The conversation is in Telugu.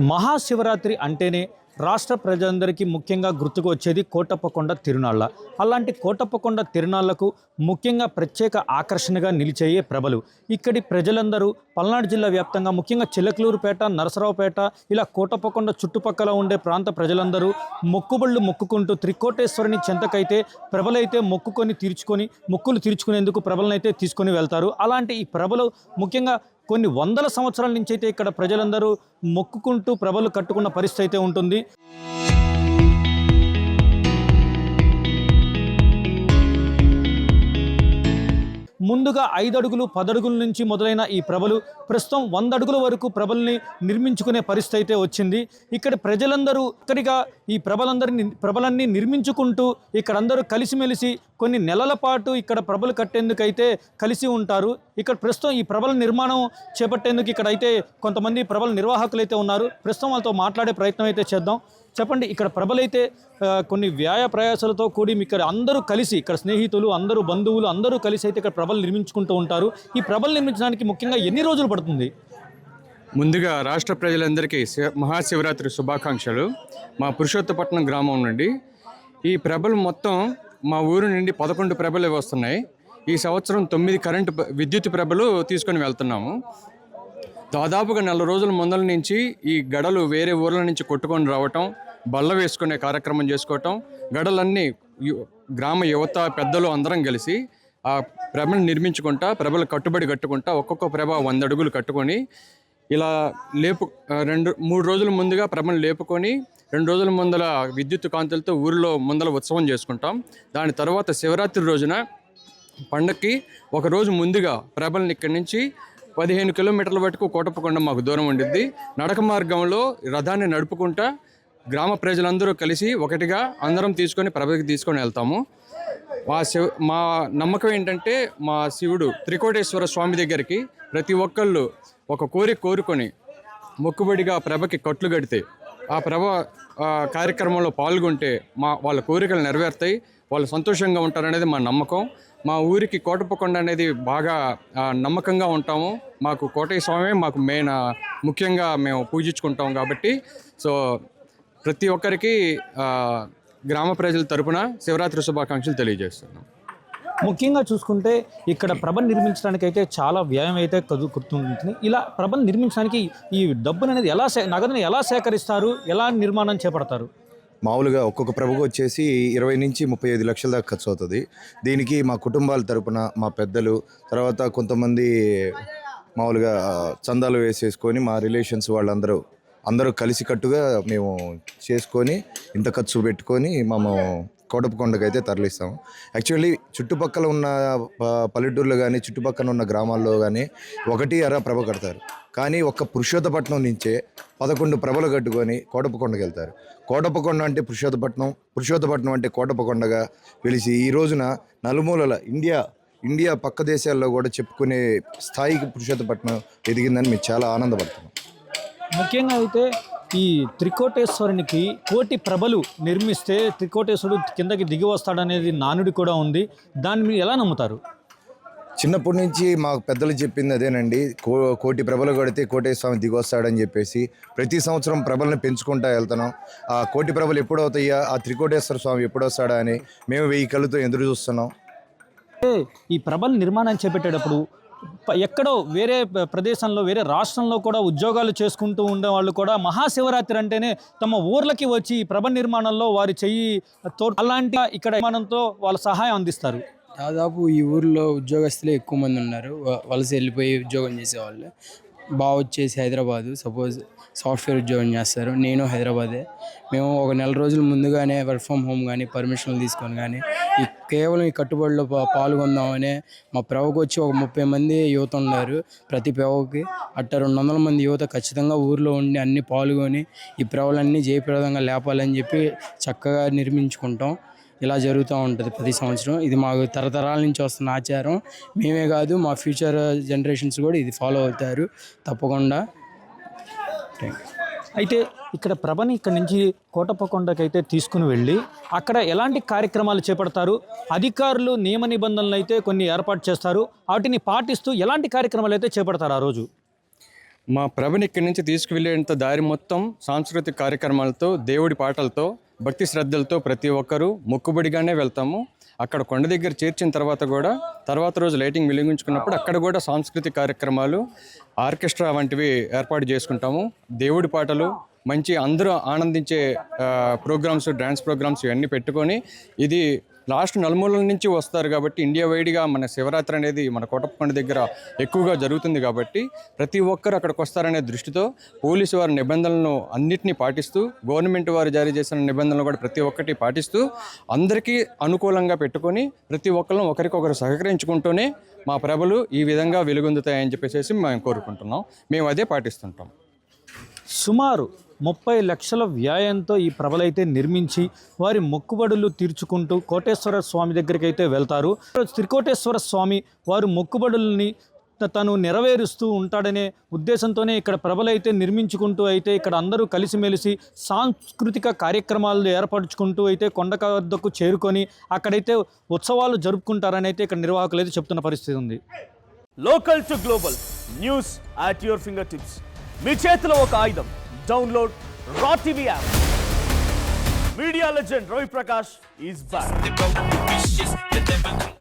మహాశివరాత్రి అంటేనే రాష్ట్ర ప్రజలందరికీ ముఖ్యంగా గుర్తుకు వచ్చేది కోటప్పకొండ తిరునాళ్ళ. అలాంటి కోటప్పకొండ తిరునాళ్లకు ముఖ్యంగా ప్రత్యేక ఆకర్షణగా నిలిచేయే ప్రభలు. ఇక్కడి ప్రజలందరూ పల్నాడు జిల్లా వ్యాప్తంగా ముఖ్యంగా చిలకలూరుపేట, నరసరావుపేట ఇలా కోటప్పకొండ చుట్టుపక్కల ఉండే ప్రాంత ప్రజలందరూ మొక్కుబళ్ళు మొక్కుకుంటూ త్రికోటేశ్వరుని చెంతకైతే ప్రభలైతే మొక్కులు తీర్చుకునేందుకు ప్రభలనైతే తీసుకొని వెళ్తారు. అలాంటి ఈ ప్రభలు ముఖ్యంగా కొన్ని వందల సంవత్సరాల నుంచి అయితే ఇక్కడ ప్రజలందరూ మొక్కుకుంటూ ప్రభలు కట్టుకున్న పరిస్థితి అయితే ఉంటుంది. ముందుగా 5 అడుగులు 10 అడుగుల నుంచి మొదలైన ఈ ప్రభలు ప్రస్తుతం 100 అడుగుల వరకు ప్రభల్ని నిర్మించుకునే పరిస్థితి అయితే వచ్చింది. ఇక్కడ ప్రజలందరూ ఒక్కరిగా ఈ ప్రభలన్నీ నిర్మించుకుంటూ ఇక్కడందరూ కలిసిమెలిసి కొన్ని నెలల పాటు ఇక్కడ ప్రభలు కట్టేందుకైతే కలిసి ఉంటారు. ఇక్కడ ప్రస్తుతం ఈ ప్రభల నిర్మాణం చేపట్టేందుకు ఇక్కడైతే కొంతమంది ప్రభల నిర్వాహకులు అయితే ఉన్నారు. ప్రస్తుతం వాళ్ళతో మాట్లాడే ప్రయత్నం అయితే చేద్దాం. చెప్పండి, ఇక్కడ ప్రభలైతే కొన్ని ప్రయాసాలతో కూడి ఇక్కడ అందరూ కలిసి, ఇక్కడ స్నేహితులు అందరూ బంధువులు అందరూ కలిసి అయితే ఇక్కడ ప్రభలు నిర్మించుకుంటూ ఉంటారు. ఈ ప్రభలు నిర్మించడానికి ముఖ్యంగా ఎన్ని రోజులు పడుతుంది? ముందుగా రాష్ట్ర ప్రజలందరికీ మహాశివరాత్రి శుభాకాంక్షలు. మా పురుషోత్తపట్నం గ్రామం నుండి ఈ ప్రభలు మొత్తం మా ఊరు నుండి 11 ప్రభలు వస్తున్నాయి. ఈ సంవత్సరం 9 విద్యుత్ ప్రభలు తీసుకొని వెళ్తున్నాము. దాదాపుగా 4 రోజుల ముందల నుంచి ఈ గడలు వేరే ఊర్ల నుంచి కొట్టుకొని రావటం, బల్ల వేసుకునే కార్యక్రమం చేసుకోవటం, గడలన్నీ గ్రామ యువత పెద్దలు అందరం కలిసి ఆ ప్రభను నిర్మించుకుంటా, ప్రభలు కట్టుకుంటా ఒక్కొక్క ప్రభ 100 అడుగులు కట్టుకొని ఇలా 3 రోజుల ముందుగా ప్రభను లేపుకొని 2 రోజుల ముందల విద్యుత్ కాంతులతో ఊరిలో ముందల ఉత్సవం చేసుకుంటాం. దాని తర్వాత శివరాత్రి రోజున పండక్కి ఒక రోజు ముందుగా ప్రభల్ని ఇక్కడి నుంచి 15 కిలోమీటర్ల వరకు కోటప్పకొండ మాకు దూరం ఉండిద్ది. నడక మార్గంలో రథాన్ని నడుపుకుంటా గ్రామ ప్రజలందరూ కలిసి ఒకటిగా అందరం ప్రభకి తీసుకొని వెళ్తాము. మా నమ్మకం ఏంటంటే మా శివుడు త్రికోటేశ్వర స్వామి దగ్గరికి ప్రతి ఒక్కళ్ళు ఒక కోరుకొని మొక్కుబడిగా ప్రభకి కట్లు కడితే ఆ ప్రభ కార్యక్రమంలో పాల్గొంటే వాళ్ళ కోరికలు నెరవేరుతాయి, వాళ్ళు సంతోషంగా ఉంటారనేది మా నమ్మకం. మా ఊరికి కోటప్పకొండ అనేది బాగా నమ్మకంగా ఉంటాము. మాకు కోటయ్య స్వామి మాకు ముఖ్యంగా మేము పూజించుకుంటాం కాబట్టి ప్రతి ఒక్కరికి గ్రామ ప్రజల తరపున శివరాత్రి శుభాకాంక్షలు తెలియజేస్తున్నాం. ముఖ్యంగా చూసుకుంటే ఇక్కడ ప్రభను నిర్మించడానికి అయితే చాలా వ్యయం అయితే కుదురుతుంది. ఇలా ప్రభను నిర్మించడానికి ఈ డబ్బును అనేది నగదుని ఎలా సేకరిస్తారు, ఎలా నిర్మాణం చేపడతారు? మామూలుగా ఒక్కొక్క ప్రభుకు వచ్చేసి 20 నుంచి 35 లక్షల దాకా ఖర్చు అవుతుంది. దీనికి మా కుటుంబాల తరపున మా పెద్దలు, తర్వాత కొంతమంది మామూలుగా చందాలు వేసేసుకొని మా రిలేషన్స్ అందరూ కలిసికట్టుగా మేము చేసుకొని ఇంత ఖర్చు పెట్టుకొని మేము కోటప్పకొండకు అయితే తరలిస్తాము. యాక్చువల్లీ చుట్టుపక్కల ఉన్న పల్లెటూర్లో కానీ చుట్టుపక్కల ఉన్న గ్రామాల్లో కానీ 1 ప్రభ కడతారు. కానీ ఒక్క పురుషోత్తపట్నం నుంచే 11 ప్రభలు కట్టుకొని కోటప్పకొండకు వెళ్తారు. కోటప్పకొండ అంటే పురుషోత్తపట్నం అంటే కోటప్పకొండగా పిలిచి ఈ రోజున నలుమూలల ఇండియా పక్క దేశాల్లో కూడా చెప్పుకునే స్థాయికి పురుషోత్తపట్నం ఎదిగిందని మేము చాలా ఆనందపడుతున్నాం. ముఖ్యంగా అయితే ఈ త్రికోటేశ్వరునికి కోటి ప్రభలు నిర్మిస్తే త్రికోటేశ్వరుడు కిందకి దిగి వస్తాడనేది నానుడి కూడా ఉంది. దాన్ని మీరు ఎలా నమ్ముతారు? చిన్నప్పటి నుంచి మాకు పెద్దలు చెప్పింది అదేనండి. కోటి ప్రభలు కొడితే కోటేశ్వర స్వామి దిగి వస్తాడని చెప్పేసి ప్రతి సంవత్సరం ప్రభలను పెంచుకుంటూ వెళ్తున్నాం. ఆ కోటి ప్రభలు ఎప్పుడవుతాయా, ఆ త్రికోటేశ్వర స్వామి ఎప్పుడు వస్తాడా అని మేము 1000 కళ్ళతో ఎదురు చూస్తున్నాం. ఈ ప్రభల నిర్మాణం చేపట్టేటప్పుడు ఎక్కడో వేరే ప్రదేశంలో వేరే రాష్ట్రంలో కూడా ఉద్యోగాలు చేసుకుంటూ ఉండే వాళ్ళు కూడా మహాశివరాత్రి అంటేనే తమ ఊర్లకి వచ్చి ఈ ప్రభ నిర్మాణంలో వారి చెయ్యి అలాంటి ఇక్కడ నిర్మాణంతో వాళ్ళ సహాయం అందిస్తారు. దాదాపు ఈ ఊర్లో ఉద్యోగస్తులే ఎక్కువ మంది ఉన్నారు. వలస వెళ్ళిపోయి ఉద్యోగం చేసేవాళ్ళు. వచ్చేసి హైదరాబాదు సపోజ్ సాఫ్ట్వేర్ ఉద్యోగం చేస్తారు. నేను హైదరాబాదే. మేము ఒక 4 రోజుల ముందుగానే వర్క్ ఫ్రమ్ హోమ్ కానీ పర్మిషన్లు తీసుకొని కానీ కేవలం ఈ కట్టుబడిలో పాల్గొందామనే మా ప్రభకు వచ్చి ఒక 30 మంది యువత ఉన్నారు. ప్రతి ప్రభకి 200 మంది యువత ఖచ్చితంగా ఊర్లో ఉండి అన్ని పాల్గొని ఈ ప్రభలన్నీ జయప్రదంగా లేపాలని చెప్పి చక్కగా నిర్మించుకుంటాం. ఇలా జరుగుతూ ఉంటుంది ప్రతి సంవత్సరం. ఇది మాకు తరతరాల నుంచి వస్తున్న ఆచారం. మేమే కాదు, మా ఫ్యూచర్ జనరేషన్స్ కూడా ఇది ఫాలో అవుతారు తప్పకుండా. అయితే ఇక్కడ ప్రభని ఇక్కడ నుంచి కోటప్పకొండకి అయితే తీసుకుని వెళ్ళి అక్కడ ఎలాంటి కార్యక్రమాలు చేపడతారు? అధికారులు నియమ నిబంధనలు అయితే కొన్ని ఏర్పాటు చేస్తారు. వాటిని పాటిస్తూ ఎలాంటి కార్యక్రమాలు అయితే చేపడతారు ఆ రోజు? మా ప్రభని ఇక్కడి నుంచి తీసుకువెళ్ళేంత దారి మొత్తం సాంస్కృతిక కార్యక్రమాలతో, దేవుడి పాటలతో, భక్తి శ్రద్ధలతో ప్రతి ఒక్కరూ మొక్కుబడిగానే వెళ్తాము. అక్కడ కొండ దగ్గర చేర్చిన తర్వాత కూడా తర్వాత రోజు లైటింగ్ వెలిగించుకున్నప్పుడు అక్కడ కూడా సాంస్కృతిక కార్యక్రమాలు, ఆర్కెస్ట్రా వంటివి ఏర్పాటు చేసుకుంటాము. దేవుడి పాటలు, మంచి అందరూ ఆనందించే ప్రోగ్రామ్స్, డ్యాన్స్ ప్రోగ్రామ్స్ ఇవన్నీ పెట్టుకొని, ఇది లాస్ట్ నలుమూలల నుంచి వస్తారు కాబట్టి ఇండియా వైడ్గా మన శివరాత్రి అనేది మన కోటప్పకొండ దగ్గర ఎక్కువగా జరుగుతుంది కాబట్టి ప్రతి ఒక్కరు అక్కడికి వస్తారనే దృష్టితో పోలీసు వారి నిబంధనలను అన్నిటినీ పాటిస్తూ, గవర్నమెంట్ వారు జారీ చేసిన నిబంధనలు కూడా ప్రతి ఒక్కటి పాటిస్తూ అందరికీ అనుకూలంగా పెట్టుకొని ప్రతి ఒక్కరు ఒకరికొకరు సహకరించుకుంటూనే మా ప్రభలు ఈ విధంగా వెలుగొందుతాయని చెప్పేసి మేము కోరుకుంటున్నాం. మేము అదే పాటిస్తుంటాం. సుమారు 30 లక్షల వ్యయంతో ఈ ప్రభలైతే నిర్మించి వారి మొక్కుబడులు తీర్చుకుంటూ కోటేశ్వర స్వామి దగ్గరికి అయితే వెళ్తారు. త్రికోటేశ్వర స్వామి వారు మొక్కుబడుల్ని తను నెరవేరుస్తూ ఉంటాడనే ఉద్దేశంతోనే ఇక్కడ ప్రభలైతే నిర్మించుకుంటూ అయితే ఇక్కడ అందరూ కలిసిమెలిసి సాంస్కృతిక కార్యక్రమాలు ఏర్పరచుకుంటూ అయితే కొండ వద్దకు చేరుకొని అక్కడైతే ఉత్సవాలు జరుపుకుంటారని అయితే ఇక్కడ నిర్వాహకులు అయితే చెప్తున్న పరిస్థితి ఉంది. Local to global news at your finger tips. మీ చేతిలో ఒక ఆయుధం. Download R TV app. Media legend Ravi Prakash is back.